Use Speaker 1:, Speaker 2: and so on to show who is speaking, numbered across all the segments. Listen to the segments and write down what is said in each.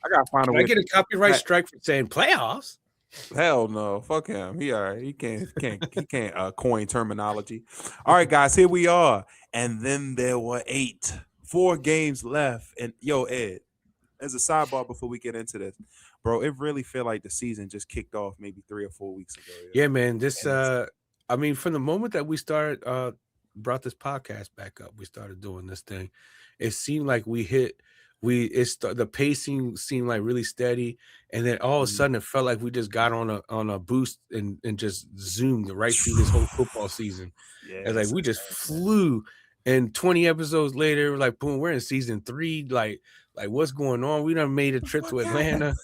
Speaker 1: I gotta find a
Speaker 2: Can I
Speaker 1: way.
Speaker 2: get a copyright strike for saying playoffs?
Speaker 1: Hell no, fuck him. He all right. He can't coin terminology. All right, guys, here we are. And then there were 4 games left. And yo, Ed, as a sidebar before we get into this, bro, it really feel like the season just kicked off maybe 3 or 4 weeks ago. Yo.
Speaker 2: Yeah, man. This
Speaker 1: And it's
Speaker 2: I mean, from the moment that we started brought this podcast back up, we started doing this thing. It seemed like the pacing seemed like really steady, and then all of a sudden it felt like we just got on a boost and just zoomed right through this whole football season. It's like
Speaker 1: yes,
Speaker 2: we just flew, and 20 episodes later, like boom, we're in season 3. Like what's going on? We done made a trip to Atlanta,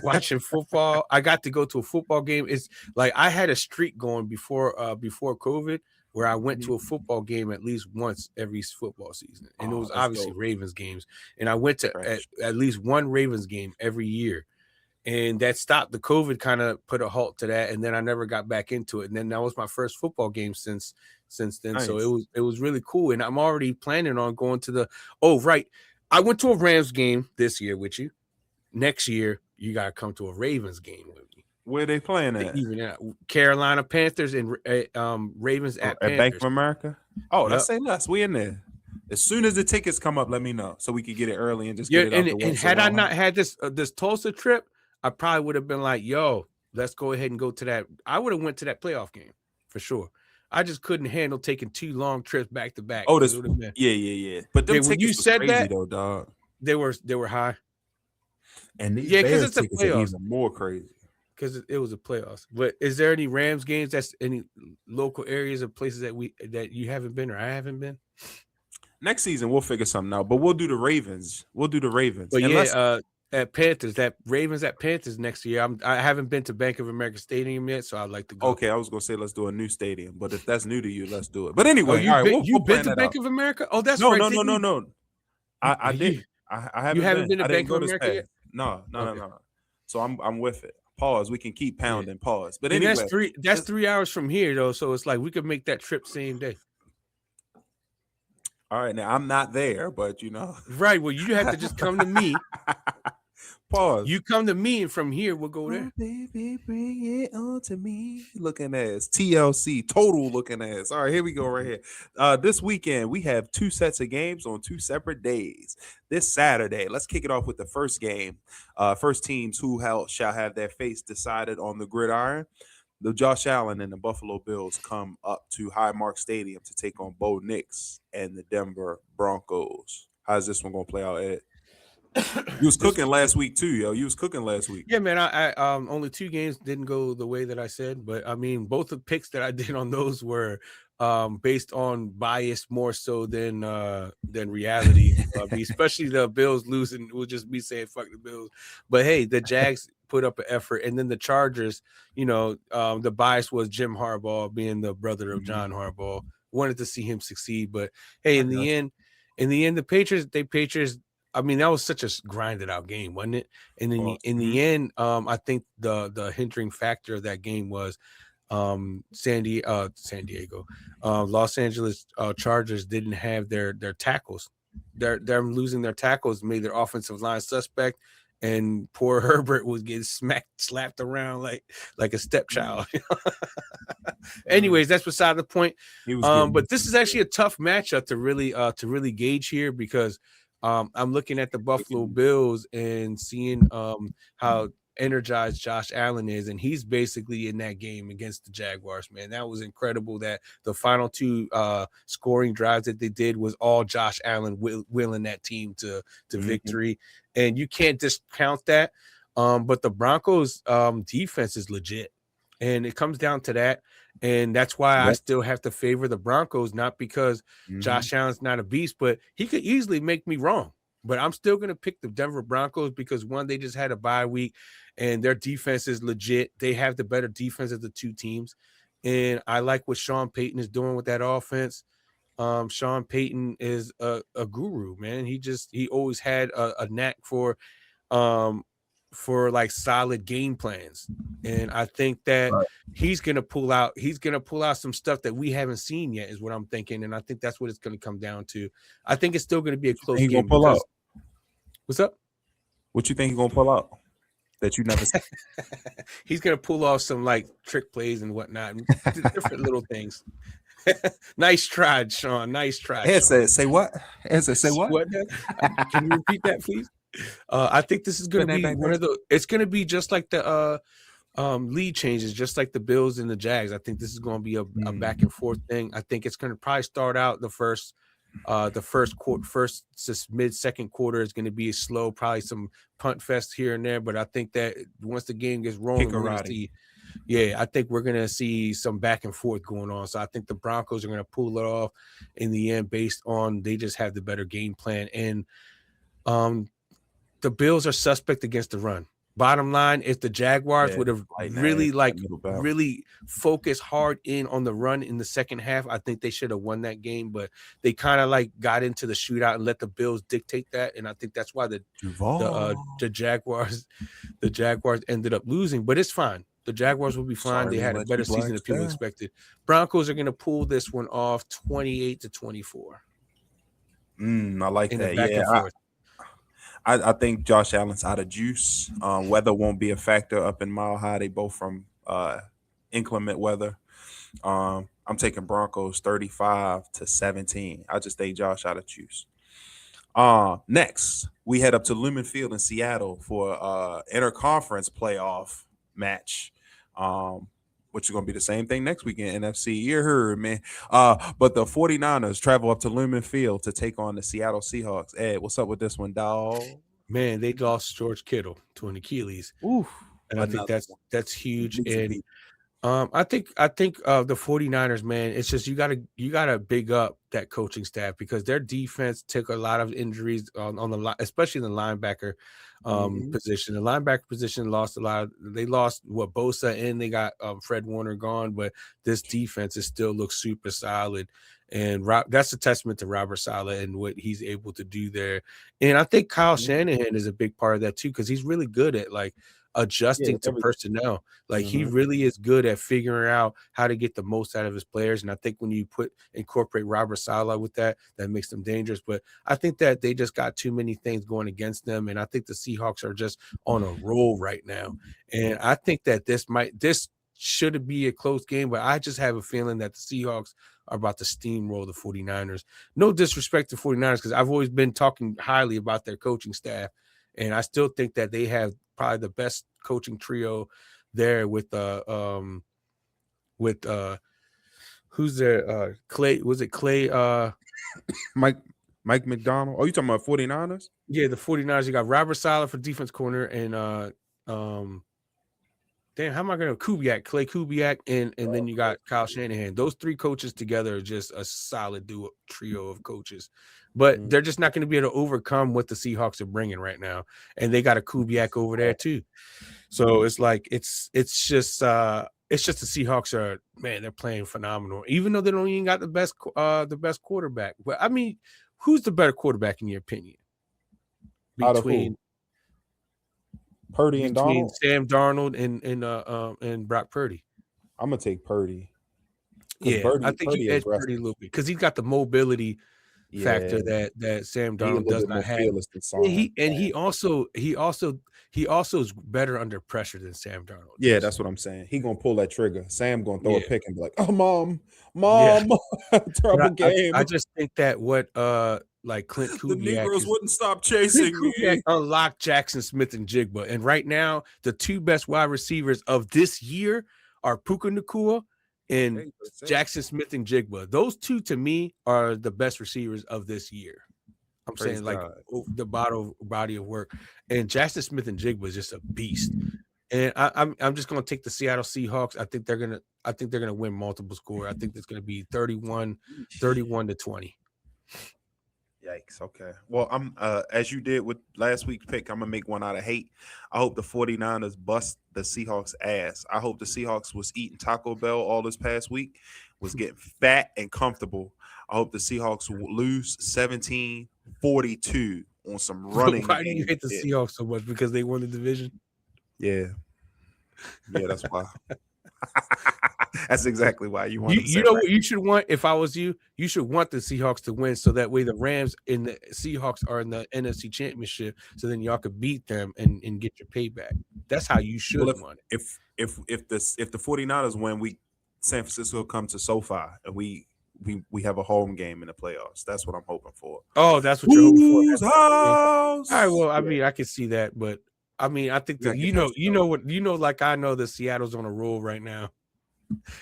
Speaker 2: watching football. I got to go to a football game. It's like I had a streak going before COVID where I went to a football game at least once every football season, and it was obviously Ravens games. And I went to at least one Ravens game every year, and that stopped. The COVID kind of put a halt to that, and then I never got back into it. And then that was my first football game since then.
Speaker 1: Nice.
Speaker 2: So it was really cool, and I'm already planning on going to the. Oh right, I went to a Rams game this year with you. Next year, you gotta come to a Ravens game with me.
Speaker 1: Where they playing at?
Speaker 2: Even Carolina Panthers and Ravens at
Speaker 1: Bank of
Speaker 2: Panthers.
Speaker 1: America. Oh,
Speaker 2: Yep.
Speaker 1: let's say less. We in there. As soon as the tickets come up, let me know so we can get it early and just get it out the way.
Speaker 2: And had I not had this Tulsa trip, I probably would have been like, "Yo, let's go ahead and go to that." I would have went to that playoff game for sure. I just couldn't handle taking 2 long trips back to back.
Speaker 1: Oh, this would have been yeah. But them
Speaker 2: when you said
Speaker 1: crazy
Speaker 2: that,
Speaker 1: though, dog.
Speaker 2: They were high.
Speaker 1: And these because it's a playoffs, even more crazy.
Speaker 2: Because it was a playoffs. But is there any Rams games? That's any local areas or places that you haven't been or I haven't been?
Speaker 1: Next season we'll figure something out. But we'll do the Ravens.
Speaker 2: But at Panthers, that Ravens at Panthers next year. I haven't been to Bank of America Stadium yet, so I'd like to go.
Speaker 1: Okay, I was gonna say let's do a new stadium, but if that's new to you, let's do it. But anyway, you've
Speaker 2: been to Bank of America? Oh, that's
Speaker 1: no,
Speaker 2: right.
Speaker 1: No. I did. I haven't.
Speaker 2: You haven't been to Bank of America yet?
Speaker 1: No. So I'm with it. Pause. We can keep pounding. Pause. But anyway,
Speaker 2: that's 3 hours from here though, so it's like we could make that trip same day.
Speaker 1: All right, now I'm not there, but
Speaker 2: right. Well, you have to just come to me.
Speaker 1: Pause.
Speaker 2: You come to me, and from here we'll go there.
Speaker 1: Oh, baby, bring it on to me. Looking ass TLC, total looking ass. All right, here we go. Right here. This weekend we have 2 sets of games on 2 separate days. This Saturday, let's kick it off with the first game. First teams who shall have their face decided on the gridiron. The Josh Allen and the Buffalo Bills come up to Highmark Stadium to take on Bo Nix and the Denver Broncos. How's this one gonna play out, Ed? You was cooking last week too, yo. You was cooking last week.
Speaker 2: Yeah, man. I only 2 games didn't go the way that I said, but I mean, both the picks that I did on those were based on bias more so than reality. Especially the Bills losing will just be saying fuck the Bills. But hey, the Jags put up an effort, and then the Chargers. The bias was Jim Harbaugh being the brother of John Harbaugh. Wanted to see him succeed, but hey, in the end, the Patriots. I mean, that was such a grinded out game, wasn't it? And in the end, I think the hindering factor of that game was San Diego, Los Angeles Chargers didn't have their tackles. They're losing their tackles made their offensive line suspect, and poor Herbert was getting slapped around like a stepchild. Anyways, that's beside the point. But this is actually a tough matchup to really gauge here because I'm looking at the Buffalo Bills and seeing how energized Josh Allen is, and he's basically in that game against the Jaguars, man. That was incredible that the final 2 scoring drives that they did was all Josh Allen willing that team to victory, and you can't discount that. But the Broncos defense is legit, and it comes down to that. And that's why I still have to favor the Broncos, not because Josh Allen's not a beast, but he could easily make me wrong. But I'm still going to pick the Denver Broncos because, one, they just had a bye week, and their defense is legit. They have the better defense of the 2 teams. And I like what Sean Payton is doing with that offense. Sean Payton is a guru, man. He always had a knack for like solid game plans, and I think that he's gonna pull out some stuff that we haven't seen yet, is what I'm thinking, and I think that's what it's gonna come down to. I think it's still gonna be a close game.
Speaker 1: Pull out.
Speaker 2: What's up?
Speaker 1: What you think he's gonna pull out that you never seen?
Speaker 2: He's gonna pull off some like trick plays and whatnot, and different little things. Nice try, Sean. Nice try,
Speaker 1: Ed
Speaker 2: Sean.
Speaker 1: said, "Say what?" Ed said, "Say what?"
Speaker 2: What? Can you repeat that, please? I think this is going to be one of the. It's going to be just like the lead changes, just like the Bills and the Jags. I think this is going to be a back and forth thing. I think it's going to probably start out the first mid second quarter is going to be slow, probably some punt fest here and there. But I think that once the game gets rolling, we're going to see. Yeah, I think we're going to see some back and forth going on. So I think the Broncos are going to pull it off in the end based on they just have the better game plan. And the Bills are suspect against the run. Bottom line, if the Jaguars would have really focused hard in on the run in the second half, I think they should have won that game. But they kind of like got into the shootout and let the Bills dictate that, and I think that's why the Jaguars ended up losing. But it's fine. The Jaguars will be fine. They had a better season than people expected. Broncos are going to pull this one off 28-24.
Speaker 1: I like that.
Speaker 2: Back and forth.
Speaker 1: I think Josh Allen's out of juice. Weather won't be a factor up in Mile High. They both from inclement weather. I'm taking Broncos 35-17. I just think Josh out of juice. Next, we head up to Lumen Field in Seattle for interconference playoff match. Which is going to be the same thing next weekend, NFC. You heard, man. But the 49ers travel up to Lumen Field to take on the Seattle Seahawks. Ed, what's up with this one, dog?
Speaker 2: Man, they lost George Kittle to an Achilles.
Speaker 1: Oof.
Speaker 2: And I think that's huge. And I think the 49ers, man, it's just you gotta big up that coaching staff because their defense took a lot of injuries on the line, especially in the linebacker position. The linebacker position lost a lot. They lost Bosa and they got Fred Warner gone, but this defense still looks super solid. And that's a testament to Robert Saleh and what he's able to do there. And I think Kyle Shanahan is a big part of that too, because he's really good at like adjusting to personnel. Like he really is good at figuring out how to get the most out of his players. And I think when you incorporate Robert Saleh with that makes them dangerous. But I think that they just got too many things going against them. And I think the Seahawks are just on a roll right now. And I think that this should be a close game, but I just have a feeling that the Seahawks are about to steamroll the 49ers. No disrespect to 49ers, because I've always been talking highly about their coaching staff. And I still think that they have probably the best coaching trio there with who's there? Clay, was it Clay?
Speaker 1: Mike McDonald. Oh, you talking about 49ers?
Speaker 2: Yeah, the 49ers. You got Robert Saleh for defense corner and damn, how am I going to Clay Kubiak, and then you got Kyle Shanahan. Those three coaches together are just a solid trio of coaches. But they're just not going to be able to overcome what the Seahawks are bringing right now. And they got a Kubiak over there too. So it's like it's just the Seahawks are, man, they're playing phenomenal. Even though they don't even got the best quarterback. But I mean, who's the better quarterback in your opinion? Between
Speaker 1: Purdy and Darnold?
Speaker 2: Sam Darnold and Brock Purdy.
Speaker 1: I'm gonna take Purdy.
Speaker 2: Yeah, I think you edge Purdy a little bit because he's got the mobility factor that Sam Darnold does not have. He also is better under pressure than Sam Darnold.
Speaker 1: Yeah, that's what I'm saying. He gonna pull that trigger. Sam gonna throw a pick and be like, "Oh, mom, terrible game."
Speaker 2: I just think that what like Clint Kubiak,
Speaker 1: the Negroes wouldn't stop chasing me.
Speaker 2: Unlock Jackson Smith and Jigba, and right now the two best wide receivers of this year are Puka Nacua and Jackson Smith and Jigba. Those two to me are the best receivers of this year. I'm saying like the body of work, and Jackson Smith and Jigba is just a beast. And I'm just gonna take the Seattle Seahawks. I think they're gonna win multiple score. I think it's gonna be 31-20.
Speaker 1: Yikes. Okay. Well, I'm as you did with last week's pick, I'm gonna make one out of hate. I hope the 49ers bust the Seahawks ass. I hope the Seahawks was eating Taco Bell all this past week, was getting fat and comfortable. I hope the Seahawks will lose 17-42 on some running.
Speaker 2: Why do you hate the Seahawks so much? Because they won the division?
Speaker 1: Yeah, that's why. That's exactly why you want
Speaker 2: You
Speaker 1: them
Speaker 2: you
Speaker 1: set
Speaker 2: know
Speaker 1: right.
Speaker 2: what you should want if I was you? You should want the Seahawks to win so that way the Rams and the Seahawks are in the NFC Championship, so then y'all could beat them and get your payback. That's how you
Speaker 1: Well,
Speaker 2: should want it.
Speaker 1: if the 49ers win, we San Francisco come to SoFi and we have a home game in the playoffs. That's what I'm hoping for.
Speaker 2: Oh, that's what you're hoping for.
Speaker 1: Whose
Speaker 2: That's that game. All right,
Speaker 1: house?
Speaker 2: well, I
Speaker 1: Yeah,
Speaker 2: mean, I can see that, but I mean, I think
Speaker 1: we
Speaker 2: that
Speaker 1: gotta get that shit over.
Speaker 2: like I know that Seattle's on a roll right now.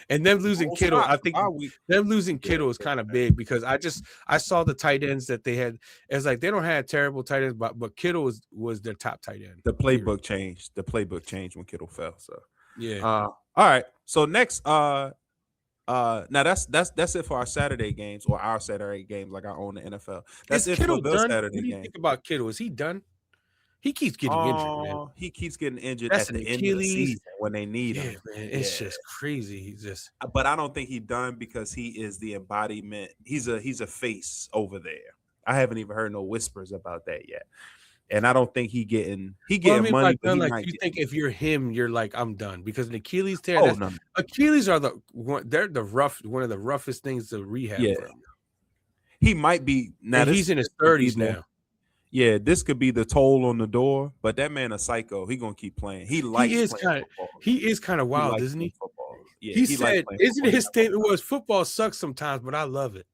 Speaker 2: And them losing
Speaker 1: Don't
Speaker 2: Kittle,
Speaker 1: stop.
Speaker 2: I think
Speaker 1: Bye week.
Speaker 2: them losing
Speaker 1: Yeah,
Speaker 2: Kittle is kind of big because I saw the tight ends that they had. It's like they don't have terrible tight ends, but Kittle was their top tight end.
Speaker 1: the
Speaker 2: Period.
Speaker 1: playbook changed. The playbook changed when Kittle fell. So
Speaker 2: Yeah.
Speaker 1: all right. So next now that's it for our Saturday games or our Saturday games like I own the NFL. That's
Speaker 2: Is
Speaker 1: it
Speaker 2: Kittle
Speaker 1: for the
Speaker 2: done?
Speaker 1: Saturday
Speaker 2: What do you
Speaker 1: game.
Speaker 2: think about Kittle? Is he done? He keeps getting injured, man.
Speaker 1: He keeps getting injured
Speaker 2: That's
Speaker 1: at
Speaker 2: an
Speaker 1: the end of the
Speaker 2: Achilles.
Speaker 1: season when they need
Speaker 2: Yeah,
Speaker 1: him.
Speaker 2: man. It's just crazy. He's just
Speaker 1: But I don't think he's done because he is the embodiment. He's a face over there. I haven't even heard no whispers about that yet. And I don't think he getting
Speaker 2: well, I mean, by
Speaker 1: money, but
Speaker 2: done,
Speaker 1: he
Speaker 2: like
Speaker 1: might
Speaker 2: you
Speaker 1: get.
Speaker 2: think if you're him, you're like, I'm done because an Achilles tear,
Speaker 1: Oh
Speaker 2: that's
Speaker 1: no,
Speaker 2: Achilles are they're one of the roughest things to rehab
Speaker 1: yeah,
Speaker 2: from.
Speaker 1: he might be now.
Speaker 2: And he's in his
Speaker 1: Could be
Speaker 2: 30s now.
Speaker 1: this could be the toll on the door. But that man a psycho. He gonna keep playing. He likes playing football.
Speaker 2: He is kind of
Speaker 1: He
Speaker 2: wild,
Speaker 1: likes
Speaker 2: isn't
Speaker 1: playing
Speaker 2: he?
Speaker 1: football. Yeah,
Speaker 2: He
Speaker 1: he likes
Speaker 2: said,
Speaker 1: playing
Speaker 2: isn't
Speaker 1: football.
Speaker 2: his statement was football sucks sometimes, but I love it.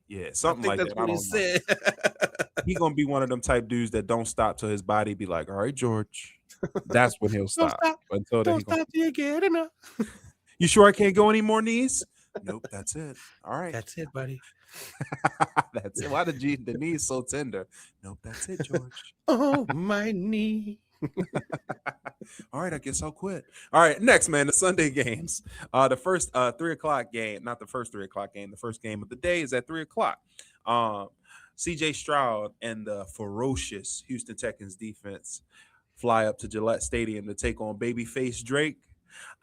Speaker 1: Yeah,
Speaker 2: I
Speaker 1: something
Speaker 2: think
Speaker 1: like
Speaker 2: that's
Speaker 1: that. I
Speaker 2: what he
Speaker 1: don't know.
Speaker 2: said.
Speaker 1: He gonna be one of them type dudes that don't stop till his body be like, all right, George. That's when he'll
Speaker 2: Don't
Speaker 1: stop.
Speaker 2: stop.
Speaker 1: Until then,
Speaker 2: Don't stop till you get enough.
Speaker 1: You sure I can't go any more knees? Nope, that's it. All right.
Speaker 2: That's it, buddy.
Speaker 1: That's it. Why the knees so tender? Nope, that's it, George.
Speaker 2: Oh, my knee.
Speaker 1: All right, I guess I'll quit. All right, next, man, the Sunday games. The first 3 o'clock game, not the first 3 o'clock game, the first game of the day is at 3 o'clock. CJ Stroud and the ferocious Houston Texans defense fly up to Gillette Stadium to take on babyface Drake.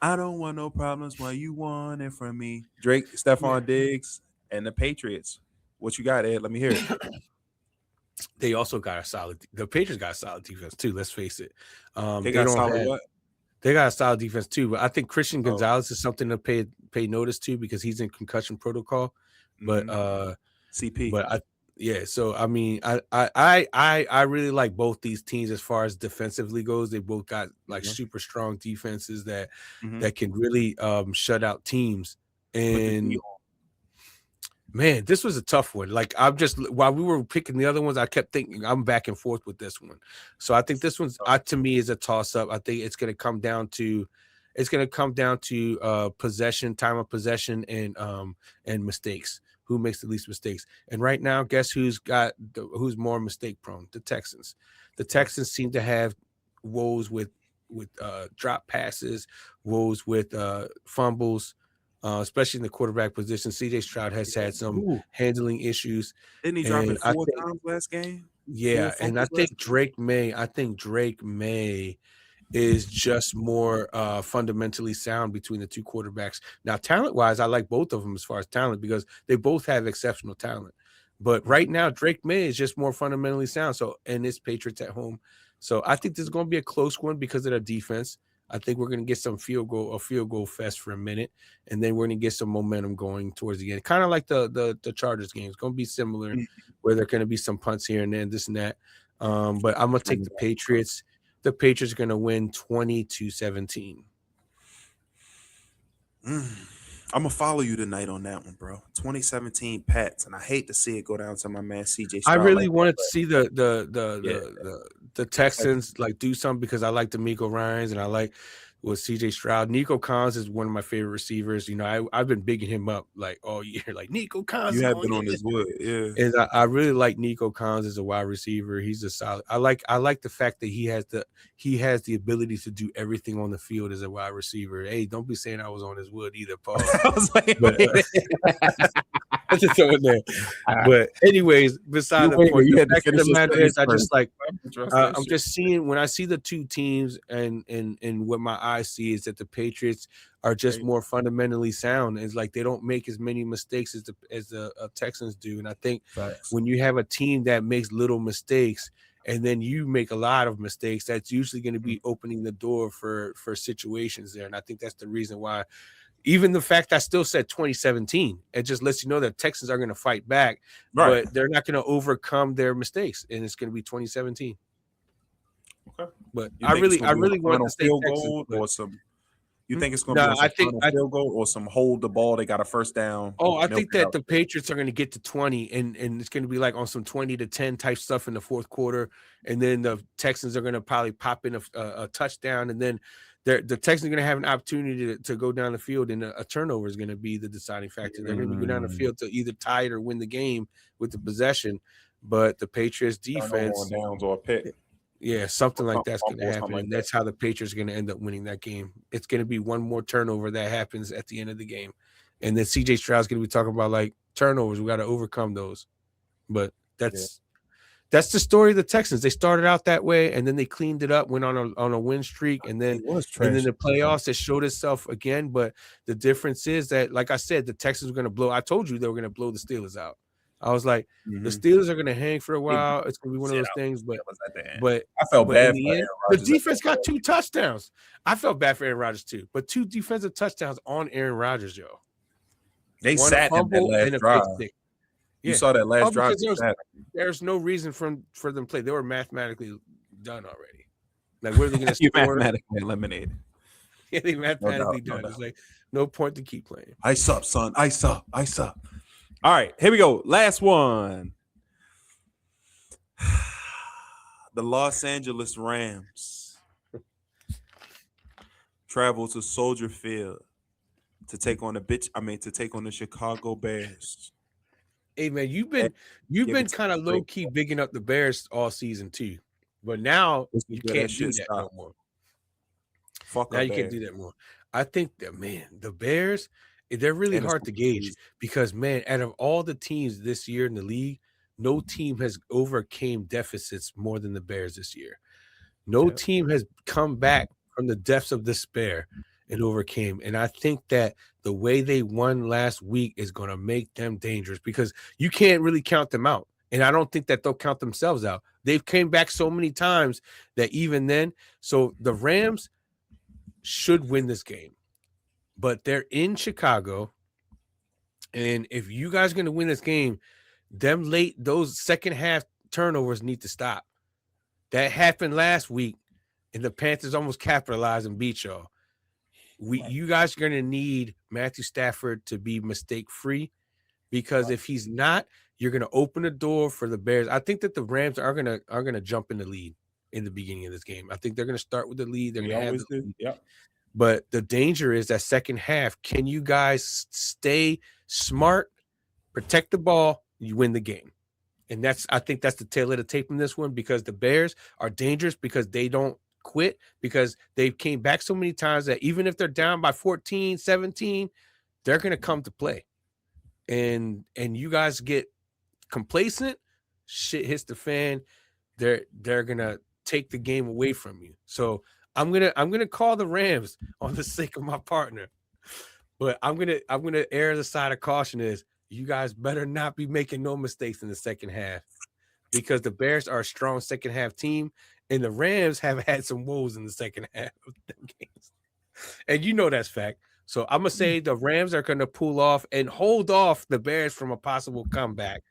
Speaker 1: I don't want no problems while you want it from me. Drake, Stephon Diggs, and the Patriots. What you got, Ed? Let me hear it.
Speaker 2: They also got the Patriots got a solid defense too. Let's face it.
Speaker 1: They got solid what?
Speaker 2: They got a solid defense too, but I think Christian Gonzalez is something to pay notice to because he's in concussion protocol. But
Speaker 1: CP.
Speaker 2: But so I mean, I really like both these teams as far as defensively goes. They both got like super strong defenses that can really shut out teams. And man, this was a tough one. Like I'm just while we were picking the other ones, I kept thinking I'm back and forth with this one. So I think this one's to me is a toss up. I think it's going to come down to possession, time of possession, and mistakes. Who makes the least mistakes? And right now, guess who's more mistake prone? The Texans. The Texans seem to have woes with drop passes, woes with fumbles. Especially in the quarterback position. CJ Stroud has had some handling issues.
Speaker 1: Didn't he drop it 4 times last game?
Speaker 2: Yeah, and I think Drake May is just more fundamentally sound between the two quarterbacks. Now, talent-wise, I like both of them as far as talent because they both have exceptional talent. But right now, Drake May is just more fundamentally sound. So, and it's Patriots at home. So I think this is going to be a close one because of their defense. I think we're going to get some field goal fest for a minute, and then we're going to get some momentum going towards the end. Kind of like the Chargers game. It's going to be similar, where there are going to be some punts here and then, this and that. But I'm going to take the Patriots. The Patriots are going to win 20-17.
Speaker 1: I'm gonna follow you tonight on that one, bro. 2017 Pats, and I hate to see it go down to my man CJ Stroud.
Speaker 2: I really wanted to see the Texans like do something because I like D'Amico Ryans and I like with CJ Stroud. Nico Collins is one of my favorite receivers. You know, I've been bigging him up like all year. Like Nico Collins,
Speaker 1: you have been on his wood, yeah.
Speaker 2: And I really like Nico Collins as a wide receiver. He's a solid. I like the fact that he has the ability to do everything on the field as a wide receiver. Hey, don't be saying I was on his wood either, Paul.
Speaker 1: I was like,
Speaker 2: just throw it there. But anyways, beside the point, the fact of the matter is, I just like I'm just seeing when I see the two teams and what my eyes see is that the Patriots are just more fundamentally sound. It's like they don't make as many mistakes as the Texans do. And I think when you have a team that makes little mistakes and then you make a lot of mistakes, that's usually going to be opening the door for situations there. And I think that's the reason why even the fact I still said 2017, it just lets you know that Texans are going to fight back,
Speaker 1: Right.
Speaker 2: but they're not going to overcome their mistakes, and it's going to be 2017.
Speaker 1: Okay.
Speaker 2: But
Speaker 1: You
Speaker 2: I
Speaker 1: think it's
Speaker 2: really,
Speaker 1: gonna
Speaker 2: I
Speaker 1: be on
Speaker 2: really
Speaker 1: a
Speaker 2: want
Speaker 1: final
Speaker 2: to say
Speaker 1: field
Speaker 2: Texans.
Speaker 1: goal or some? You think it's going to
Speaker 2: No,
Speaker 1: be on
Speaker 2: I
Speaker 1: some
Speaker 2: think
Speaker 1: final field goal or some hold the ball? They got a first down.
Speaker 2: I
Speaker 1: milk
Speaker 2: think
Speaker 1: it
Speaker 2: that
Speaker 1: out.
Speaker 2: the Patriots are going to get to 20, and it's going to be like on some 20-10 type stuff in the fourth quarter, and then the Texans are going to probably pop in a touchdown, and then the Texans are going to have an opportunity to go down the field, and a turnover is going to be the deciding factor. They're going to go down the field to either tie it or win the game with the possession, but the Patriots defense,
Speaker 1: on downs or a pick.
Speaker 2: yeah, something like that's going to
Speaker 1: Or
Speaker 2: happen,
Speaker 1: something like
Speaker 2: and that's how the Patriots are going to end up winning that game. It's going to be one more turnover that happens at the end of the game, and then CJ Stroud's going to be talking about like turnovers. We got to overcome those, but that's the story of the Texans. They started out that way, and then they cleaned it up, went on a win streak, and then
Speaker 1: It was
Speaker 2: and then
Speaker 1: trash.
Speaker 2: the playoffs it showed itself again. But the difference is that, like I said, the Texans were going to blow. I told you they were going to blow the Steelers out. I was like, the Steelers are going to hang for a while. It's going to be one of those things, but
Speaker 1: I felt bad
Speaker 2: in
Speaker 1: for
Speaker 2: the end,
Speaker 1: Aaron
Speaker 2: the
Speaker 1: Rodgers.
Speaker 2: defense got 2 touchdowns. I felt bad for Aaron Rodgers too, but 2 defensive touchdowns on Aaron Rodgers, yo.
Speaker 1: They
Speaker 2: One
Speaker 1: sat in that
Speaker 2: fumble
Speaker 1: last
Speaker 2: and a
Speaker 1: drive.
Speaker 2: pick six.
Speaker 1: You saw that last drive.
Speaker 2: Because there's no reason for them to play. They were mathematically done already. Like, what are they going to
Speaker 1: You
Speaker 2: score?
Speaker 1: mathematically eliminated.
Speaker 2: Yeah, they mathematically done.
Speaker 1: No
Speaker 2: It's like no point to keep playing.
Speaker 1: Ice up, son. Ice up. Ice up. All right, here we go. Last one. The Los Angeles Rams travel to Soldier Field to take on the Chicago Bears.
Speaker 2: Hey man, you've been kind of low key bigging up the Bears all season too, but now you can't do that no more. Now you can't do that more. I think that, man, the Bears, they're really hard to gauge because, man, out of all the teams this year in the league, no team has overcame deficits more than the Bears this year. No team has come back from the depths of despair and overcame. And I think that the way they won last week is going to make them dangerous because you can't really count them out. And I don't think that they'll count themselves out. They've came back so many times that even then, so the Rams should win this game, but they're in Chicago. And if you guys are going to win this game, those second half turnovers need to stop. That happened last week, and the Panthers almost capitalized and beat y'all. You guys are going to need Matthew Stafford to be mistake-free because if he's not, you're going to open the door for the Bears. I think that the Rams are going to jump in the lead in the beginning of this game. I think they're going to start with the lead. They're going to have the lead.
Speaker 1: Yep.
Speaker 2: But the danger is that second half. Can you guys stay smart, protect the ball, you win the game? And I think that's the tail of the tape in this one because the Bears are dangerous because they don't quit because they came back so many times that even if they're down by 14, 17, they're going to come to play. And you guys get complacent, shit hits the fan, they're going to take the game away from you. So I'm going to call the Rams on the sake of my partner. But I'm going to err the side of caution is you guys better not be making no mistakes in the second half because the Bears are a strong second half team and the Rams have had some woes in the second half of the games. And you know that's fact. So I'm going to say the Rams are going to pull off and hold off the Bears from a possible comeback.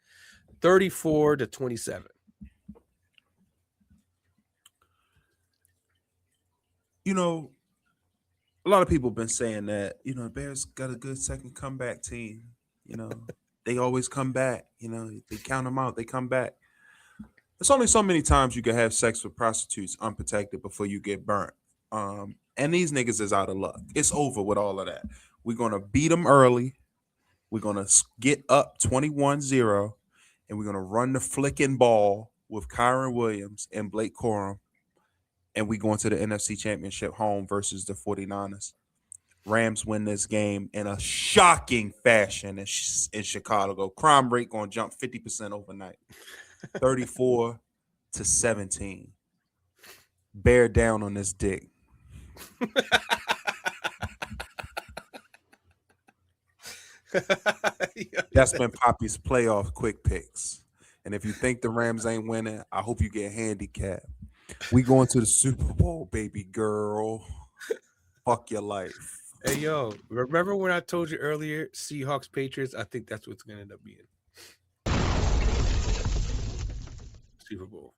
Speaker 2: 34-27.
Speaker 1: You know, a lot of people have been saying that, the Bears got a good second comeback team. They always come back. They count them out. They come back. There's only so many times you can have sex with prostitutes unprotected before you get burnt. And these niggas is out of luck. It's over with all of that. We're going to beat them early. We're going to get up 21-0, and we're going to run the flicking ball with Kyron Williams and Blake Corum, and we going to the NFC Championship home versus the 49ers. Rams win this game in a shocking fashion in Chicago. Crime rate going to jump 50% overnight. 34-17. Bear down on this dick. That's been Poppy's playoff quick picks. And if you think the Rams ain't winning, I hope you get handicapped. We going to the Super Bowl, baby girl. Fuck your life.
Speaker 2: Hey, yo, remember when I told you earlier, Seahawks Patriots? I think that's what's gonna end up being Super Bowl.